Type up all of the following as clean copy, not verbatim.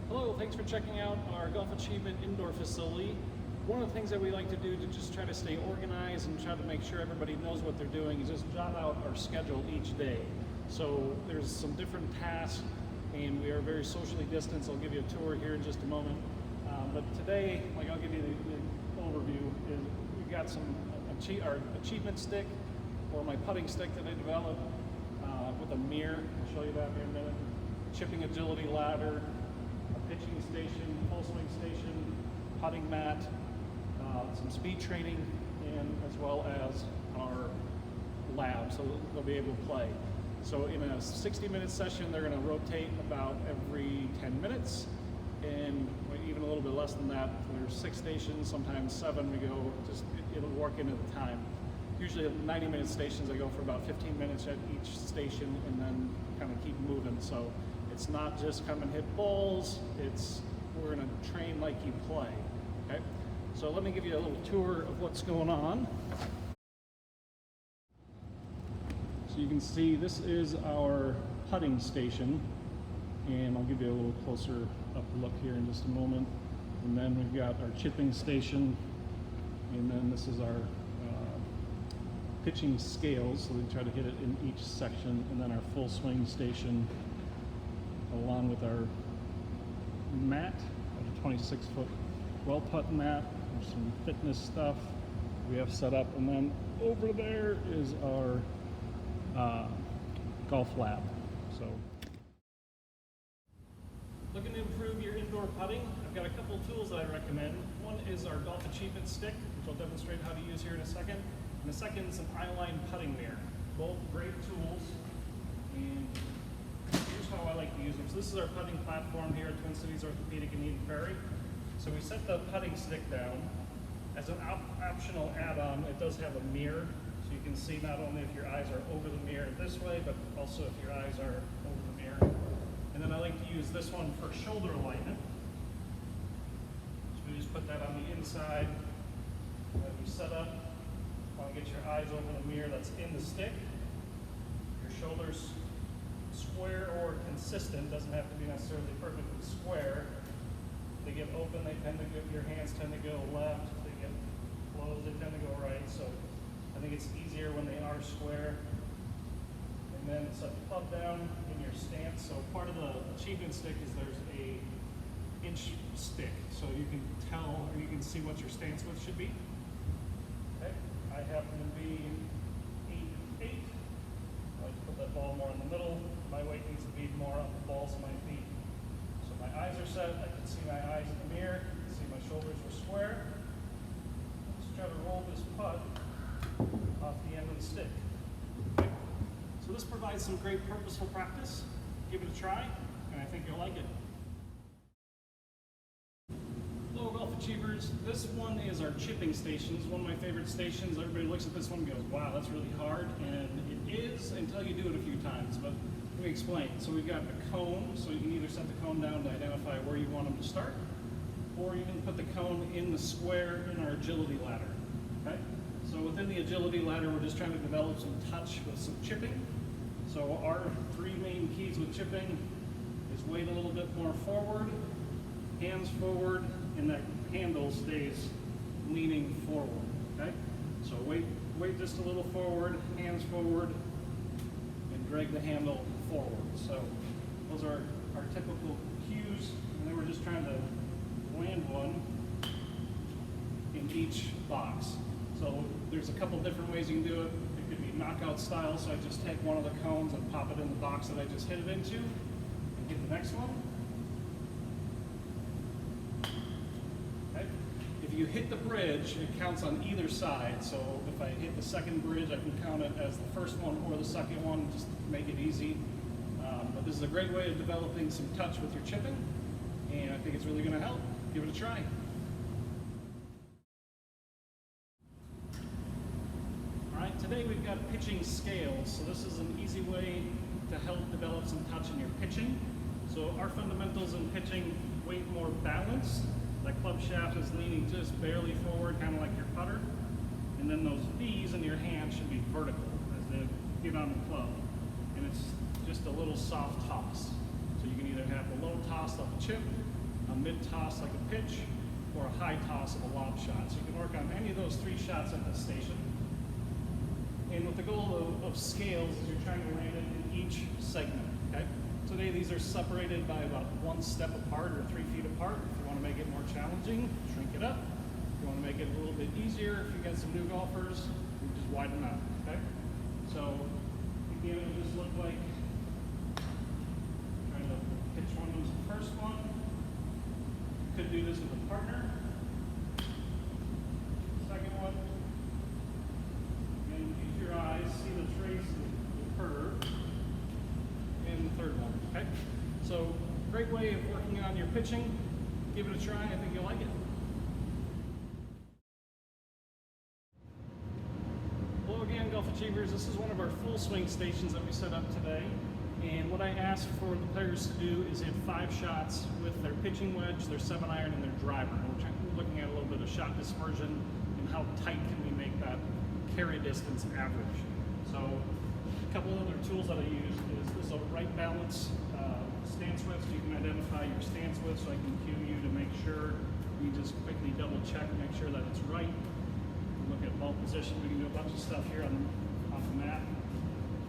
Hello, thanks for checking out our Golf Achievement indoor facility. One of the things that we like to do to just try to stay organized and try to make sure everybody knows what they're doing is just jot out our schedule each day. So there's some different tasks and we are very socially distanced. I'll give you a tour here in just a moment. But today, like I'll give you the overview, is we've got our achievement stick or my putting stick that I developed with a mirror. I'll show you that here in a minute. Chipping agility ladder, a pitching station, full swing station, putting mat, some speed training, and as well as our lab, so they'll be able to play. So in a 60-minute session, they're going to rotate about every 10 minutes, and even a little bit less than that. There's 6 stations, sometimes 7. We go it'll work into the time. Usually 90-minute stations, I go for about 15 minutes at each station, and then kind of keep moving. So it's not just come and hit balls. We're going to train like you play. Okay. So let me give you a little tour of what's going on. So you can see this is our putting station, and I'll give you a little closer up look here in just a moment. And then we've got our chipping station, and then this is our pitching scales, so we try to hit it in each section, and then our full swing station, along with our mat, a 26-foot well putt mat. There's some fitness stuff we have set up, and then over there is our golf lab. So, looking to improve your indoor putting, I've got a couple tools that I recommend. One is our Golf Achievement stick, which I'll demonstrate how to use here in a second. And the second is an eyeline putting mirror. Both great tools, and here's how I like to use them. So this is our putting platform here at Twin Cities Orthopedic in Eden Prairie. So we set the putting stick down. As an optional add-on, it does have a mirror, so you can see not only if your eyes are over the mirror this way, but also if your eyes are over the mirror. And then I like to use this one for shoulder alignment. So we just put that on the inside. Then we set up. Want to get your eyes over the mirror that's in the stick. Your shoulders square or consistent, doesn't have to be necessarily perfectly square. They get open, your hands tend to go left. If they get closed, they tend to go right. So I think it's easier when they are square. And then set the club down in your stance. So part of the achievement stick is there's a inch stick, so you can tell or you can see what your stance width should be. Okay. I happen to be 8'8". I like to put that ball more in the middle. My weight needs to be more on the balls of my feet. So my eyes are set. I can see my eyes in the mirror. I can see my shoulders are square. Let's try to roll this putt off the end of the stick. Okay. So this provides some great purposeful practice. Give it a try, and I think you'll like it. Hello, Golf Achievers. This one is our chipping station. It's one of my favorite stations. Everybody looks at this one and goes, wow, that's really hard. And it is until you do it a few times. But let me explain. So we've got a cone, so you can either set the cone down to identify where you want them to start, or you can put the cone in the square in our agility ladder. Okay? So within the agility ladder, we're just trying to develop some touch with some chipping. So our 3 main keys with chipping is weight a little bit more forward, hands forward, and that handle stays leaning forward. Okay? So weight just a little forward, hands forward, and drag the handle forward. So those are our typical cues, and then we're just trying to land one in each box. So there's a couple different ways you can do it. It could be knockout style, so I just take one of the cones and pop it in the box that I just hit it into, and get the next one. If you hit the bridge, it counts on either side. So if I hit the second bridge, I can count it as the first one or the second one, just to make it easy. But this is a great way of developing some touch with your chipping, and I think it's really going to help. Give it a try. All right, today we've got pitching scales. So this is an easy way to help develop some touch in your pitching. So our fundamentals in pitching, weight more balanced. That club shaft is leaning just barely forward, kind of like your putter. And then those V's in your hand should be vertical as they get on the club. And it's just a little soft toss. So you can either have the low toss off the chip, mid-toss like a pitch, or a high toss of a lob shot. So you can work on any of those 3 shots at the station. And with the goal of scales is you're trying to land it in each segment, okay? Today these are separated by about 1 step apart or 3 feet apart. If you want to make it more challenging, shrink it up. If you want to make it a little bit easier, if you get some new golfers, you just widen out, okay? So again, it would just look like trying to pitch one of those the first one. Could do this with a partner. Second one. And use your eyes, see the trace, the curve. And the third one, okay? So, great way of working on your pitching. Give it a try, I think you'll like it. Hello again, Golf Achievers. This is one of our full swing stations that we set up today. And what I asked for the players to do is hit 5 shots with their pitching wedge, their 7-iron, and their driver. And we're looking at a little bit of shot dispersion and how tight can we make that carry distance average. So a couple other tools that I use is a right balance stance width, so you can identify your stance width, so I can cue you to make sure you just quickly double check and make sure that it's right. Look at ball position. We can do a bunch of stuff here off the mat.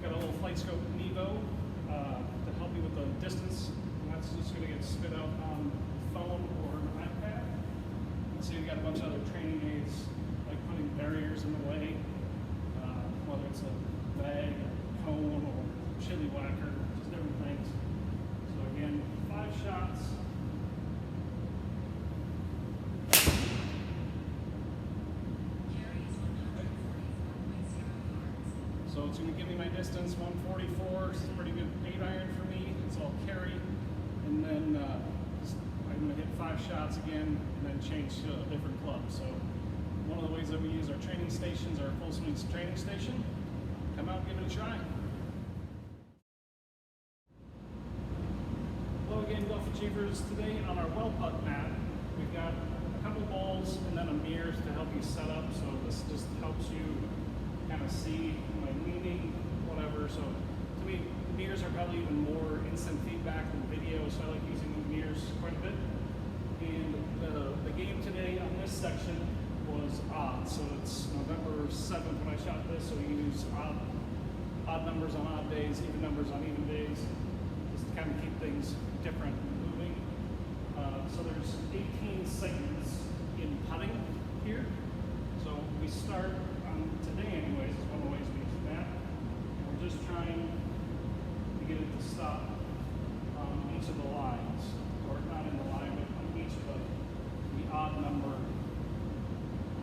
Got a little flight scope Nevo to help you with the distance, and that's just going to get spit out on phone or an iPad. So you've got a bunch of other training aids, like putting barriers in the way, whether it's a bag, or cone, or chili whacker, just different things. So again, 5 shots. So it's going to give me my distance, 144. This is a pretty good 8-iron for me. It's all carry. And then I'm going to hit 5 shots again and then change to a different club. So one of the ways that we use our training stations, our full swing training station, come out and give it a try. Hello again, Golf Achievers. Today on our well putt mat, we've got a couple balls and then a mirror to help you set up. So this just helps you kind of see my leaning, whatever. So to me, mirrors are probably even more instant feedback than video, so I like using mirrors quite a bit. And the game today on this section was odd. So it's November 7th when I shot this, so we use odd numbers on odd days, even numbers on even days, just to kind of keep things different and moving. So there's 18 segments in putting here. So we start today anyways, is one of the ways we use that. We're just trying to get it to stop on each of the lines, or not in the line, but on each of the odd number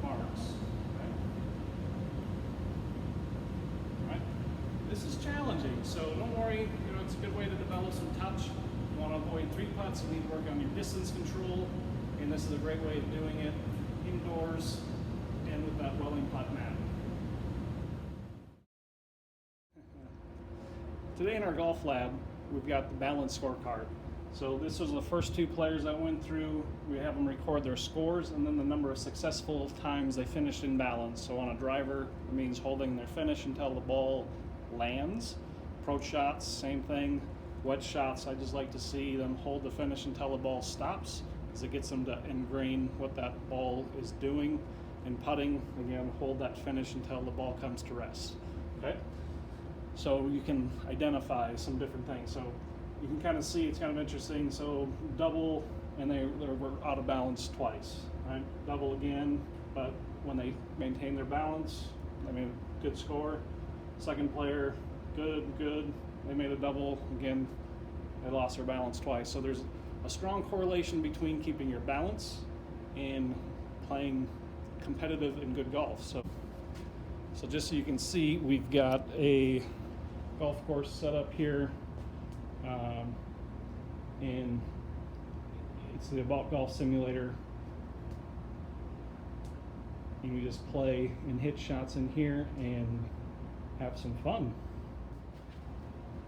marks. Okay? All right. This is challenging, so don't worry. It's a good way to develop some touch. You want to avoid 3 putts, you need to work on your distance control, and this is a great way of doing it indoors and with that welling putt mat. Today in our golf lab, we've got the balance scorecard. So this was the first 2 players that went through. We have them record their scores and then the number of successful times they finished in balance. So on a driver, it means holding their finish until the ball lands. Approach shots, same thing. Wedge shots, I just like to see them hold the finish until the ball stops, because it gets them to ingrain what that ball is doing. And putting, again, hold that finish until the ball comes to rest. Okay? So you can identify some different things. So you can kind of see, it's kind of interesting. So double, and they were out of balance twice. Right? Double again, but when they maintain their balance, they made a good score. Second player, good. They made a double, again, they lost their balance twice. So there's a strong correlation between keeping your balance and playing competitive and good golf. So just so you can see, we've got a golf course set up here, and it's the About Golf simulator, and we just play and hit shots in here and have some fun.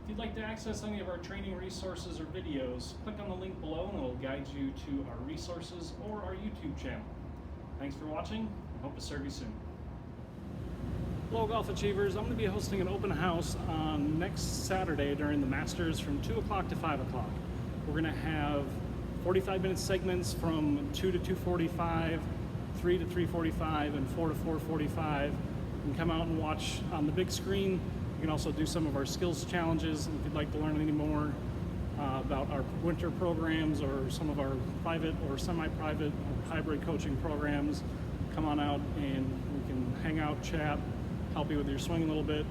If you'd like to access any of our training resources or videos, click on the link below and it'll guide you to our resources or our YouTube channel. Thanks for watching. I hope to serve you soon. Hello Golf Achievers, I'm going to be hosting an open house on next Saturday during the Masters from 2 o'clock to 5 o'clock. We're going to have 45-minute segments from 2 to 2:45, 3 to 3:45, and 4 to 4:45. You can come out and watch on the big screen. You can also do some of our skills challenges if you'd like to learn any more about our winter programs or some of our private or semi-private or hybrid coaching programs. Come on out and we can hang out, chat, help you with your swing a little bit.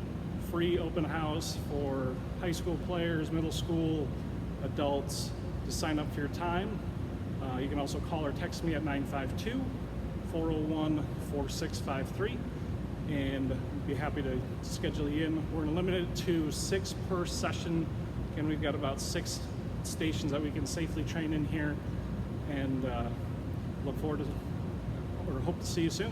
Free open house for high school players, middle school, adults to sign up for your time. You can also call or text me at 952-401-4653 and be happy to schedule you in. We're limited to 6 per session, and we've got about 6 stations that we can safely train in here, and look forward to or hope to see you soon.